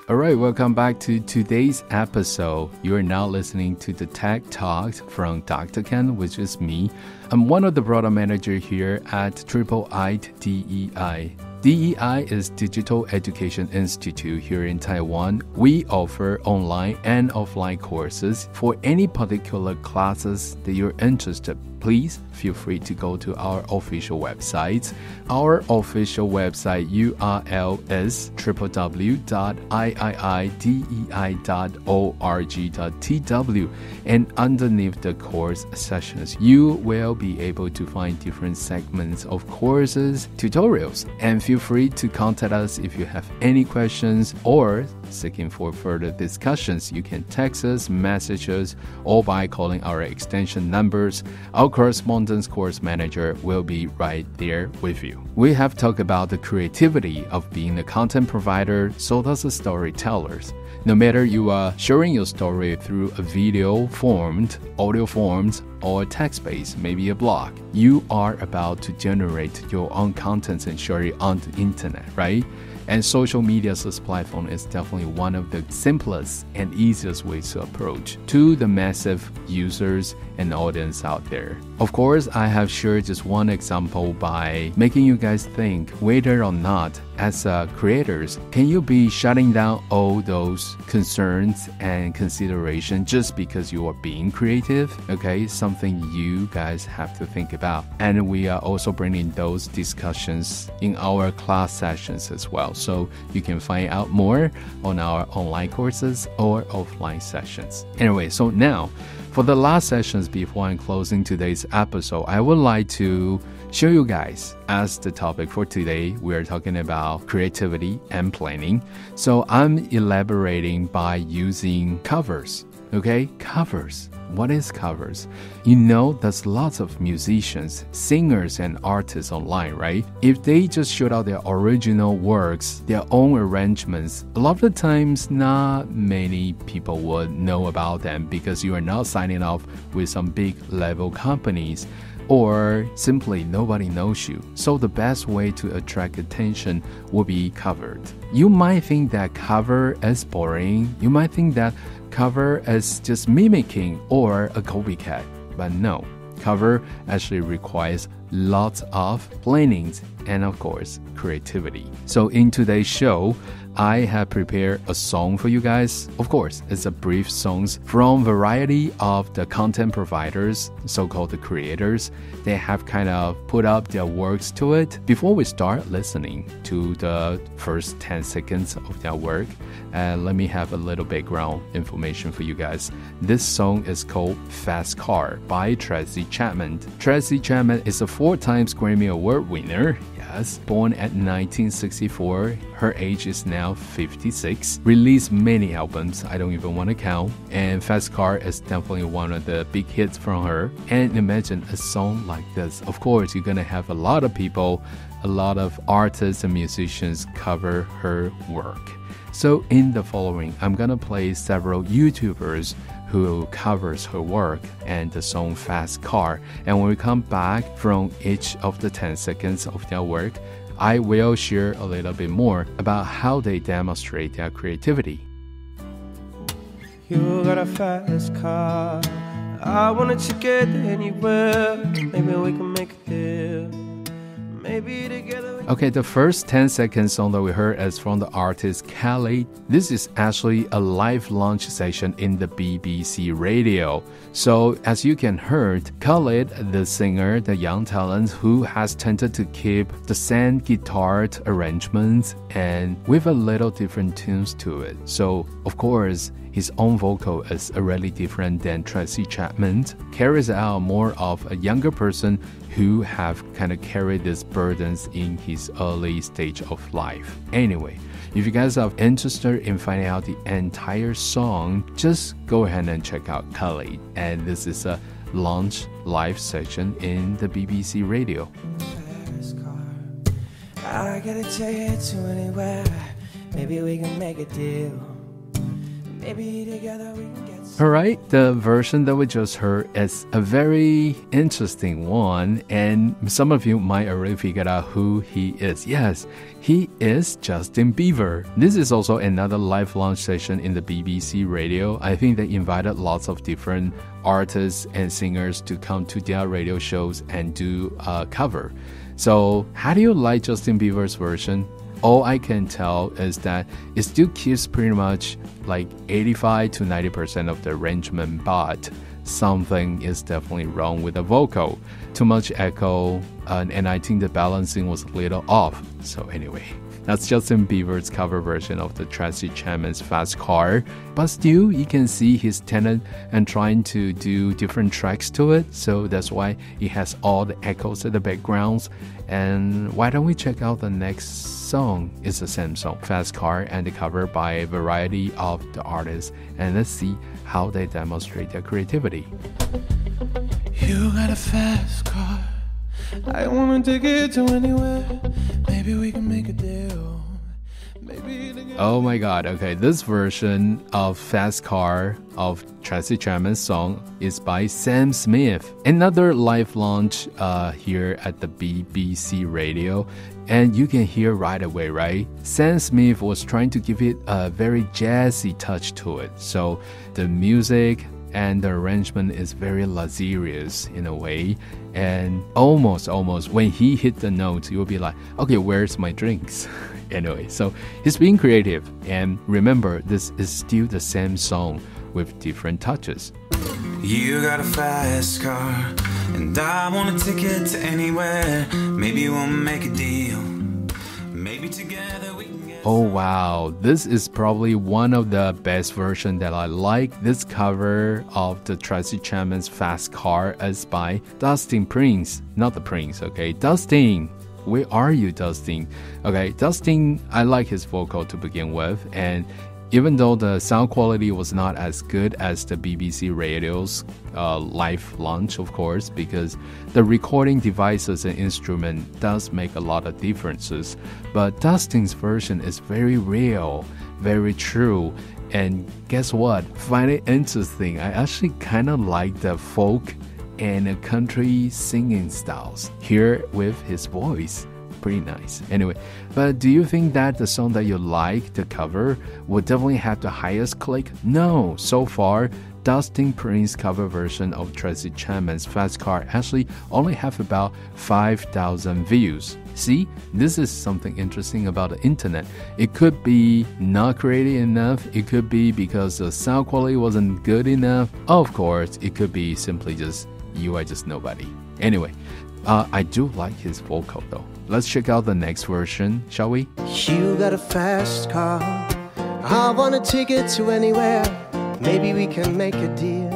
Alright, welcome back to today's episode. You are now listening to the TechTalk from Dr. Ken, which is me. I'm one of the product managers here at IIIT DEI. DEI is Digital Education Institute here in Taiwan. We offer online and offline courses for any particular classes that you're interested. Please feel free to go to our official website. Our official website URL is www.iiidei.org.tw, and underneath the course sessions, you will be able to find different segments of courses, tutorials, and feel free to contact us if you have any questions or seeking for further discussions. You can text us, message us, or by calling our extension numbers. Our correspondence course manager will be right there with you. We have talked about the creativity of being a content provider, so does the storytellers. No matter you are sharing your story through a video formed, audio formed, or text-based, maybe a blog, you are about to generate your own contents and share it on the internet, right? And social media as a platform is definitely one of the simplest and easiest ways to approach to the massive users and audience out there. Of course, I have shared just one example by making you guys think whether or not, as creators, can you be shutting down all those concerns and consideration just because you are being creative? Okay, something you guys have to think about. And we are also bringing those discussions in our class sessions as well. So you can find out more on our online courses or offline sessions. Anyway, so now, for the last sessions before I'm closing today's episode, I would like to show you guys, as the topic for today, we are talking about creativity and planning. So I'm elaborating by using covers. Okay, covers. What is covers? You know, there's lots of musicians, singers, and artists online, right? If they just shoot out their original works, their own arrangements, a lot of the times not many people would know about them because you are not signing off with some big level companies, or simply nobody knows you. So the best way to attract attention would be covered. You might think that cover is boring. You might think that cover is just mimicking or a copycat, but no. Cover actually requires lots of plannings and, of course, creativity. So in today's show, I have prepared a song for you guys. Of course, it's a brief songs from variety of the content providers, so-called the creators. They have kind of put up their works to it. Before we start listening to the first 10 seconds of their work, let me have a little background information for you guys. This song is called Fast Car by Tracy Chapman. Tracy Chapman is a 4-time Grammy Award winner. Yes, born at 1964, her age is now 56. Released many albums, I don't even want to count. And Fast Car is definitely one of the big hits from her. And imagine a song like this. Of course, you're gonna have a lot of people, a lot of artists and musicians cover her work. So in the following, I'm gonna play several YouTubers who covers her work and the song Fast Car. And when we come back from each of the 10 seconds of their work, I will share a little bit more about how they demonstrate their creativity. You got a fast car, I wanted to get anywhere. Maybe we can make a deal. Maybe together. Okay, the first 10 seconds song that we heard is from the artist Kelly. This is actually a live launch session in the BBC radio. So as you can heard, Khalid, the singer, the young talent who has tended to keep the same guitar arrangements and with a little different tunes to it. So of course, his own vocal is really different than Tracy Chapman, carries out more of a younger person who have kind of carried these burdens in his early stage of life. Anyway, if you guys are interested in finding out the entire song, just go ahead and check out Khalid. And this is a launch live session in the BBC radio. I gotta take it to anywhere. Maybe we can make a deal. Maybe together we can get Alright, the version that we just heard is a very interesting one, and some of you might already figured out who he is. Yes, he is Justin Bieber. This is also another live launch session in the BBC radio. I think they invited lots of different artists and singers to come to their radio shows and do a cover. So, how do you like Justin Bieber's version? All I can tell is that it still keeps pretty much like 85 to 90% of the arrangement, but something is definitely wrong with the vocal. Too much echo, and I think the balancing was a little off. So anyway, that's Justin Bieber's cover version of the Tracy Chapman's Fast Car. But still, you can see his talent and trying to do different tracks to it. So that's why it has all the echoes in the backgrounds. And why don't we check out the next song? It's the same song, Fast Car, and the cover by a variety of the artists. And let's see how they demonstrate their creativity. You got a fast car, I wanna take it to anywhere. Maybe we can make a deal. Oh my god, okay, this version of Fast Car of Tracy Chapman's song is by Sam Smith. Another live launch here at the BBC radio. And you can hear right away, right? Sam Smith was trying to give it a very jazzy touch to it. So the music and the arrangement is very luxurious in a way. And almost when he hit the notes, you'll be like, okay, where's my drinks? Anyway, so he's being creative. And remember, this is still the same song with different touches. You got a fast car, and I want a ticket to anywhere. Maybe we'll make a deal. Maybe together we can get... Oh wow, this is probably one of the best versions that I like. This cover of the Tracy Chapman's Fast Car is by Dustin Prince. Not the Prince, okay? Dustin. Where are you, Dustin? Okay, Dustin, I like his vocal to begin with, and even though the sound quality was not as good as the BBC radio's live launch, of course, because the recording devices and instrument does make a lot of differences. But Dustin's version is very real, very true. And guess what? Find it interesting. I actually kind of like the folk and country singing styles here with his voice. Pretty nice. Anyway, but do you think that the song that you like, the cover, would definitely have the highest click? No. So far, Dustin Prince's cover version of Tracy Chapman's Fast Car actually only have about 5,000 views. See, this is something interesting about the internet. It could be not creative enough. It could be because the sound quality wasn't good enough. Of course, it could be simply just you are just nobody. Anyway, I do like his vocal though. Let's check out the next version, shall we? You got a fast car, I want a ticket to anywhere. Maybe we can make a deal.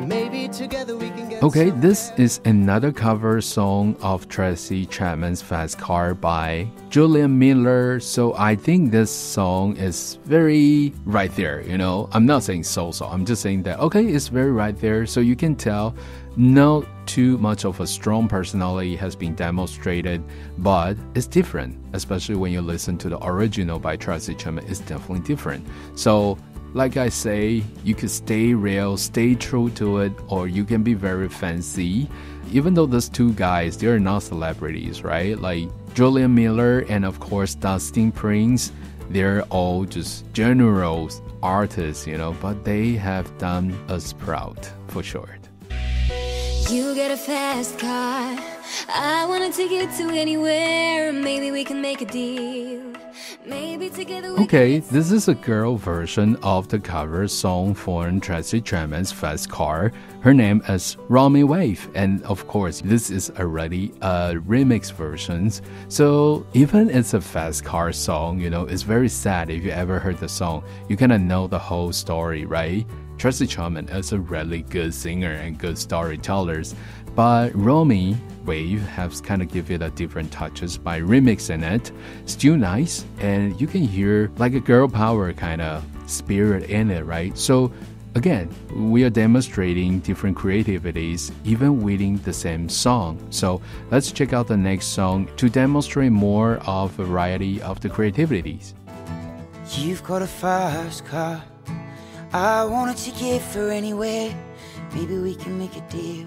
Maybe together we can get... Okay, this is another cover song of Tracy Chapman's Fast Car by Julian Miller. So I think this song is very right there, you know. I'm not saying so, I'm just saying that, okay, it's very right there. So you can tell not too much of a strong personality has been demonstrated, but it's different, especially when you listen to the original by Tracy Chapman. It's definitely different. So like I say, you could stay real, stay true to it, or you can be very fancy. Even though those two guys, they're not celebrities, right? Like Julian Miller and of course Dustin Prince, they're all just general artists, you know, but they have done us proud, for sure. You get a fast car, I wanna take you to anywhere. Maybe we can make a deal. Maybe together we Okay, this is a girl version of the cover song for Tracy Chapman's Fast Car. Her name is Romy Wave, and of course, this is already a remix version. So even it's a fast car song, you know, it's very sad if you ever heard the song. You kind of know the whole story, right? Tracy Chapman is a really good singer and good storyteller, but Romy Wave has kind of give it a different touches by remixing it. Still nice, and you can hear like a girl power kind of spirit in it, right? So again, we are demonstrating different creativities even within the same song. So let's check out the next song to demonstrate more of a variety of the creativities. You've got a fast car, I want a ticket for anywhere. Maybe we can make a deal.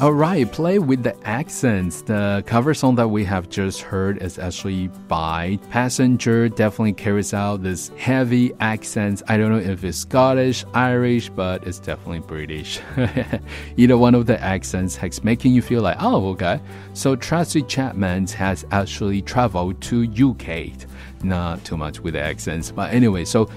Alright, play with the accents. The cover song that we have just heard is actually by Passenger. Definitely carries out this heavy accents. I don't know if it's Scottish, Irish, but it's definitely British. Either one of the accents is making you feel like, oh, okay. So Tracy Chapman has actually traveled to UK. Not too much with the accents, but anyway, so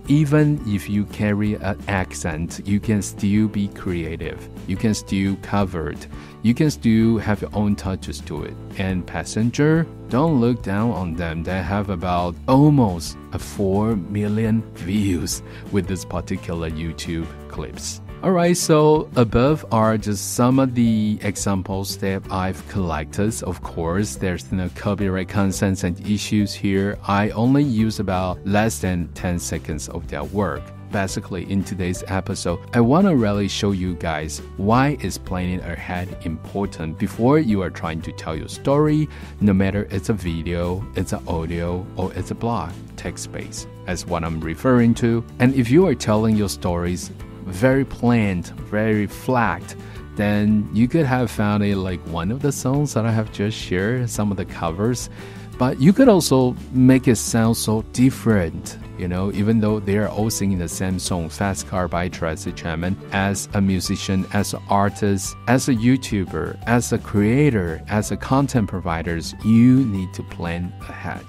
even if you carry an accent, you can still be creative. You can still cover it. You can still have your own touches to it. And Passenger, don't look down on them. They have about almost 4 million views with this particular YouTube clips. Alright, so above are just some of the examples that I've collected. Of course, there's no copyright concerns and issues here. I only use about less than 10 seconds of their work. Basically, in today's episode, I want to really show you guys why is planning ahead important before you are trying to tell your story, no matter it's a video, it's an audio, or it's a blog, text-based, as what I'm referring to. And if you are telling your stories very planned, very flat, then you could have found it like one of the songs that I have just shared, some of the covers, but you could also make it sound so different, you know, even though they are all singing the same song, Fast Car by Tracy Chapman. As a musician, as an artist, as a YouTuber, as a creator, as a content providers, you need to plan ahead.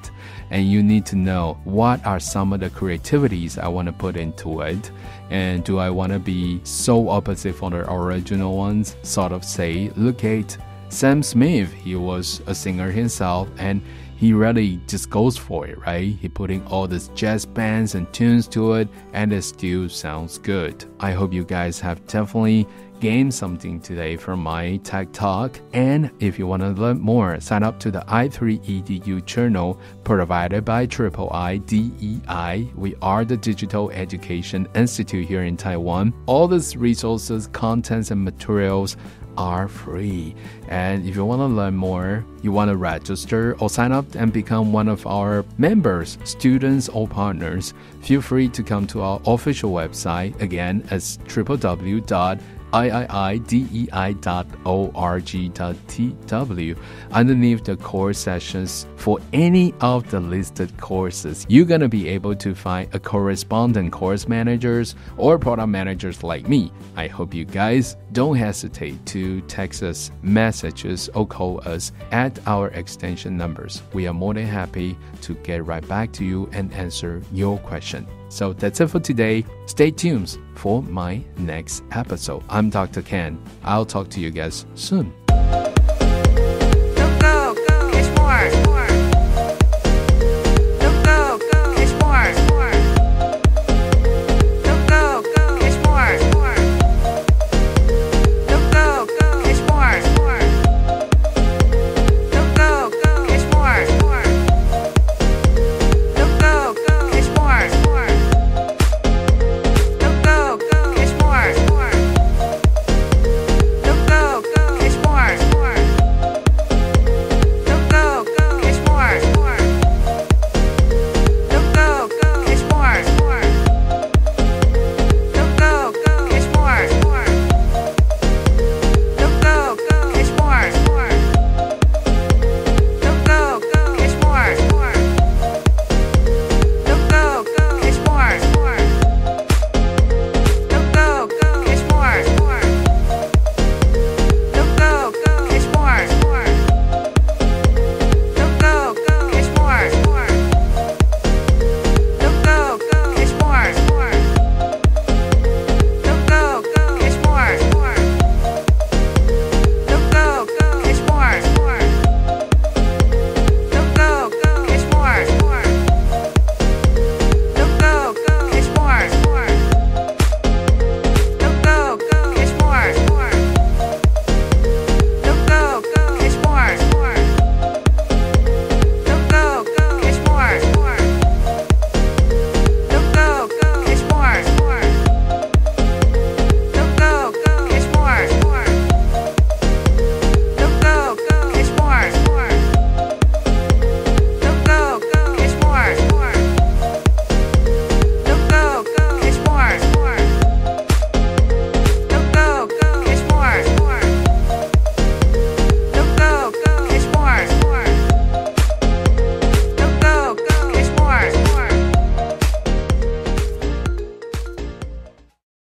And you need to know what are some of the creativities I want to put into it. And do I want to be so opposite from the original ones? Sort of say, look at Sam Smith. He was a singer himself and he really just goes for it, right? He putting all these jazz bands and tunes to it and it still sounds good. I hope you guys have definitely gained something today from my Tech Talk. And if you want to learn more, sign up to the i3EDU channel provided by IIIDEI. We are the Digital Education Institute here in Taiwan. All these resources, contents, and materials are free. And if you want to learn more, you want to register or sign up and become one of our members, students, or partners, feel free to come to our official website. Again, it's www.iiidei.org.tw. Underneath the course sessions for any of the listed courses, you're going to be able to find a correspondent course managers or product managers like me. I hope you guys don't hesitate to text us messages or call us at our extension numbers. We are more than happy to get right back to you and answer your question. So that's it for today. Stay tuned for my next episode. I'm Dr. Ken. I'll talk to you guys soon.